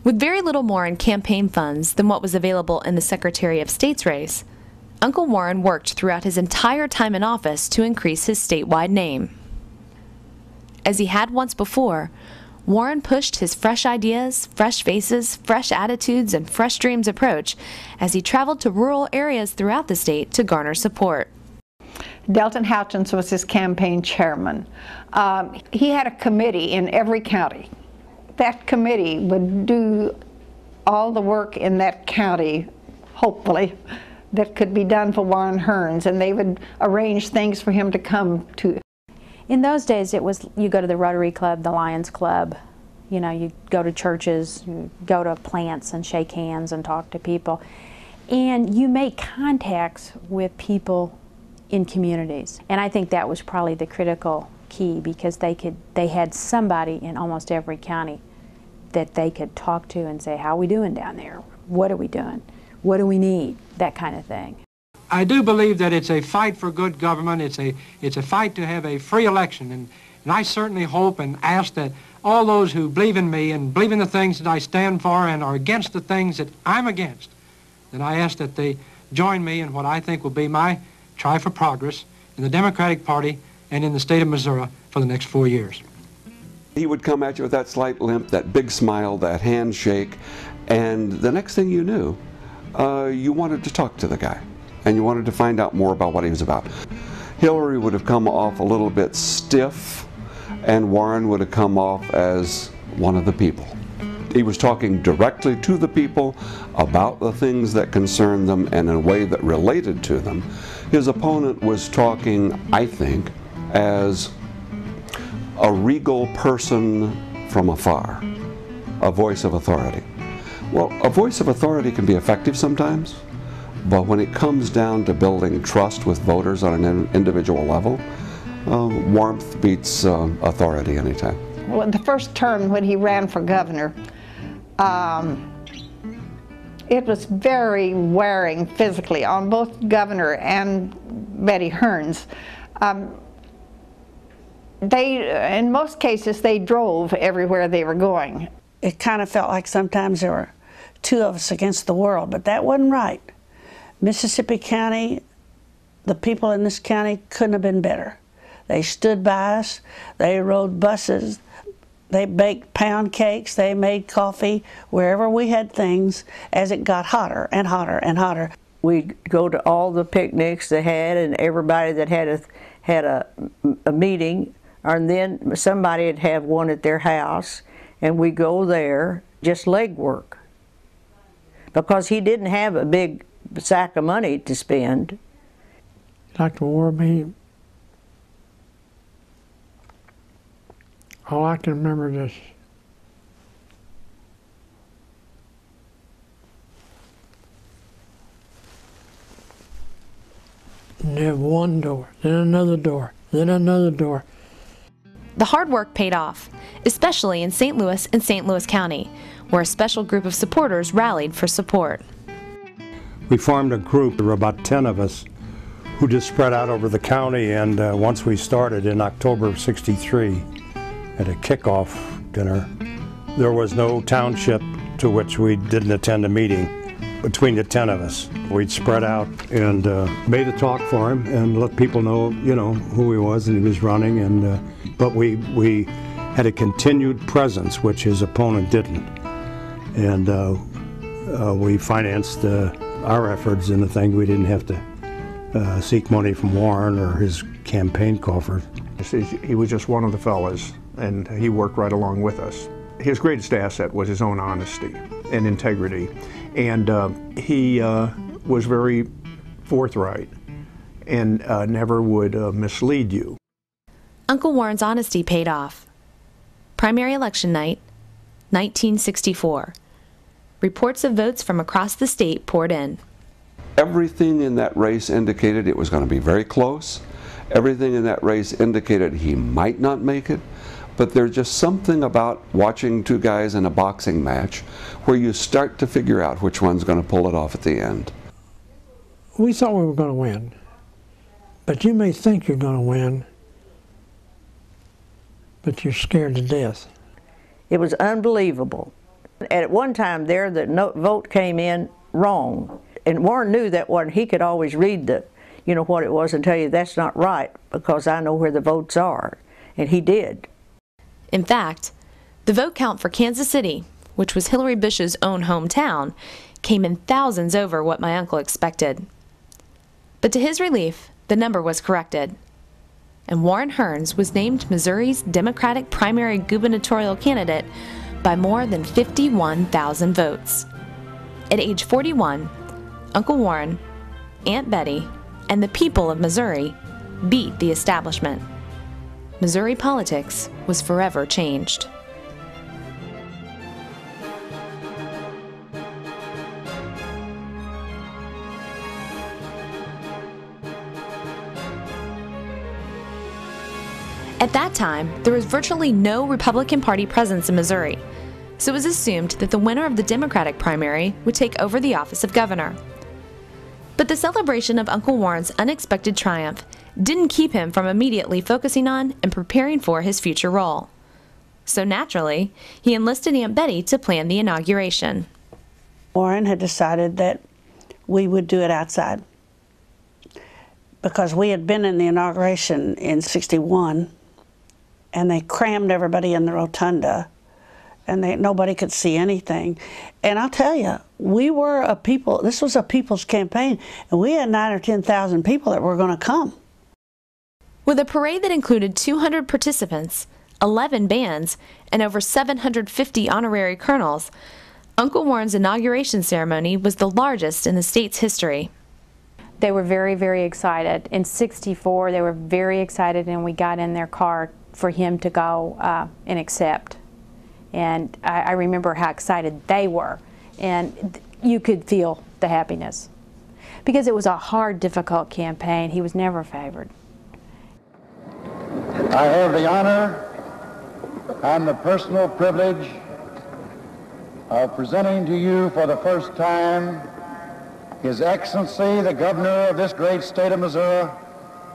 With very little more in campaign funds than what was available in the Secretary of State's race, Uncle Warren worked throughout his entire time in office to increase his statewide name. As he had once before, Warren pushed his fresh ideas, fresh faces, fresh attitudes, and fresh dreams approach as he traveled to rural areas throughout the state to garner support. Delton Houchins was his campaign chairman. He had a committee in every county. That committee would do all the work in that county, hopefully, that could be done for Warren Hearnes, and they would arrange things for him to come to. In those days, it was, you go to the Rotary Club, the Lions Club, you know, you go to churches, you go to plants and shake hands and talk to people. And you make contacts with people in communities. And I think that was probably the critical key, because they had somebody in almost every county that they could talk to and say, how are we doing down there? What are we doing? What do we need? That kind of thing. I do believe that it's a fight for good government. It's a fight to have a free election, and I certainly hope and ask that all those who believe in me and believe in the things that I stand for and are against the things that I'm against, then I ask that they join me in what I think will be my try for progress in the Democratic Party and in the state of Missouri for the next 4 years. He would come at you with that slight limp, that big smile, that handshake, and the next thing you knew, you wanted to talk to the guy, and you wanted to find out more about what he was about. Hillary would have come off a little bit stiff, and Warren would have come off as one of the people. He was talking directly to the people about the things that concerned them and in a way that related to them. His opponent was talking, I think, as a regal person from afar, a voice of authority. Well, a voice of authority can be effective sometimes, but when it comes down to building trust with voters on an individual level, warmth beats authority anytime. Well, the first term when he ran for governor, it was very wearing physically on both governor and Betty Hearnes. In most cases, they drove everywhere they were going. It kind of felt like sometimes there were two of us against the world, but that wasn't right. Mississippi County, the people in this county couldn't have been better. They stood by us, they rode buses, they baked pound cakes, they made coffee wherever we had things as it got hotter and hotter and hotter. We'd go to all the picnics they had, and everybody that had a meeting, and then somebody would have one at their house, and we'd go there, just leg work. Because he didn't have a big sack of money to spend. Like the war, all I can remember is and they have one door, then another door, then another door. The hard work paid off, especially in St. Louis and St. Louis County, where a special group of supporters rallied for support. We formed a group, there were about 10 of us, who just spread out over the county, and once we started in October of '63 at a kickoff dinner, there was no township to which we didn't attend a meeting between the 10 of us. We'd spread out and made a talk for him and let people know, who he was and he was running, and but we had a continued presence, which his opponent didn't. And we financed our efforts in the thing. We didn't have to seek money from Warren or his campaign coffers. He was just one of the fellas, and he worked right along with us. His greatest asset was his own honesty and integrity, and he was very forthright and never would mislead you. Uncle Warren's honesty paid off. Primary election night, 1964. Reports of votes from across the state poured in. Everything in that race indicated it was going to be very close. Everything in that race indicated he might not make it. But there's just something about watching two guys in a boxing match where you start to figure out which one's going to pull it off at the end. We thought we were going to win. But you may think you're going to win, but you're scared to death. It was unbelievable. at one time there, the vote came in wrong. And Warren knew that one. He could always read the, you know, what it was and tell you that's not right because I know where the votes are. And he did. In fact, the vote count for Kansas City, which was Hillary Bush's own hometown, came in thousands over what my uncle expected. But to his relief, the number was corrected, and Warren Hearnes was named Missouri's Democratic primary gubernatorial candidate by more than 51,000 votes. At age 41, Uncle Warren, Aunt Betty, and the people of Missouri beat the establishment. Missouri politics was forever changed. At that time, there was virtually no Republican Party presence in Missouri, so it was assumed that the winner of the Democratic primary would take over the office of governor. But the celebration of Uncle Warren's unexpected triumph didn't keep him from immediately focusing on and preparing for his future role. So naturally, he enlisted Aunt Betty to plan the inauguration. Warren had decided that we would do it outside because we had been in the inauguration in '61 and they crammed everybody in the rotunda and nobody could see anything. And I'll tell you, we were a people, this was a people's campaign, and we had 9,000 or 10,000 people that were going to come. With a parade that included 200 participants, 11 bands, and over 750 honorary colonels, Uncle Warren's inauguration ceremony was the largest in the state's history. They were very, very excited. In '64, they were very excited, and we got in their car for him to go and accept. And I remember how excited they were, and you could feel the happiness. Because it was a hard, difficult campaign. He was never favored. I have the honor and the personal privilege of presenting to you for the first time His Excellency, the Governor of this great state of Missouri,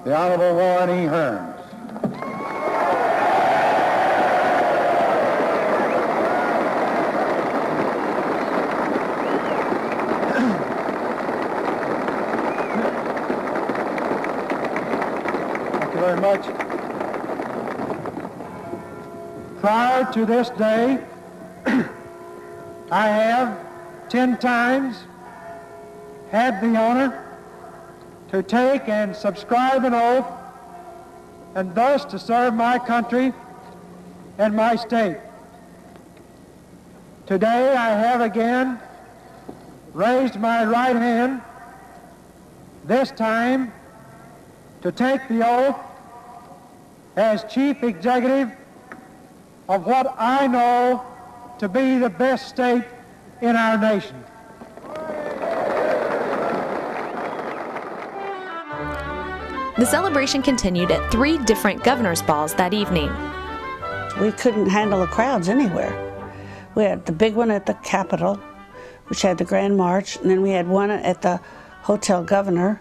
the Honorable Warren E. Hearnes. Thank you very much. Prior to this day, I have 10 times had the honor to take and subscribe an oath and thus to serve my country and my state. Today I have again raised my right hand, this time to take the oath as Chief Executive of what I know to be the best state in our nation. The celebration continued at 3 different governor's balls that evening. We couldn't handle the crowds anywhere. We had the big one at the Capitol, which had the Grand March, and then we had one at the Hotel Governor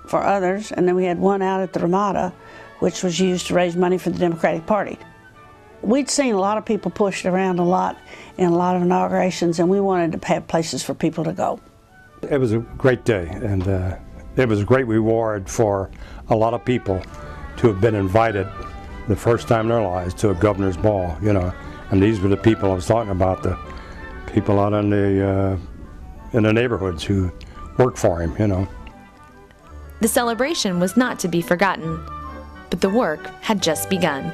for others, and then we had one out at the Ramada, which was used to raise money for the Democratic Party. We'd seen a lot of people pushed around a lot in a lot of inaugurations, and we wanted to have places for people to go. It was a great day, and it was a great reward for a lot of people to have been invited the first time in their lives to a governor's ball, you know. And these were the people I was talking about, the people out in the neighborhoods who worked for him, you know. The celebration was not to be forgotten, but the work had just begun.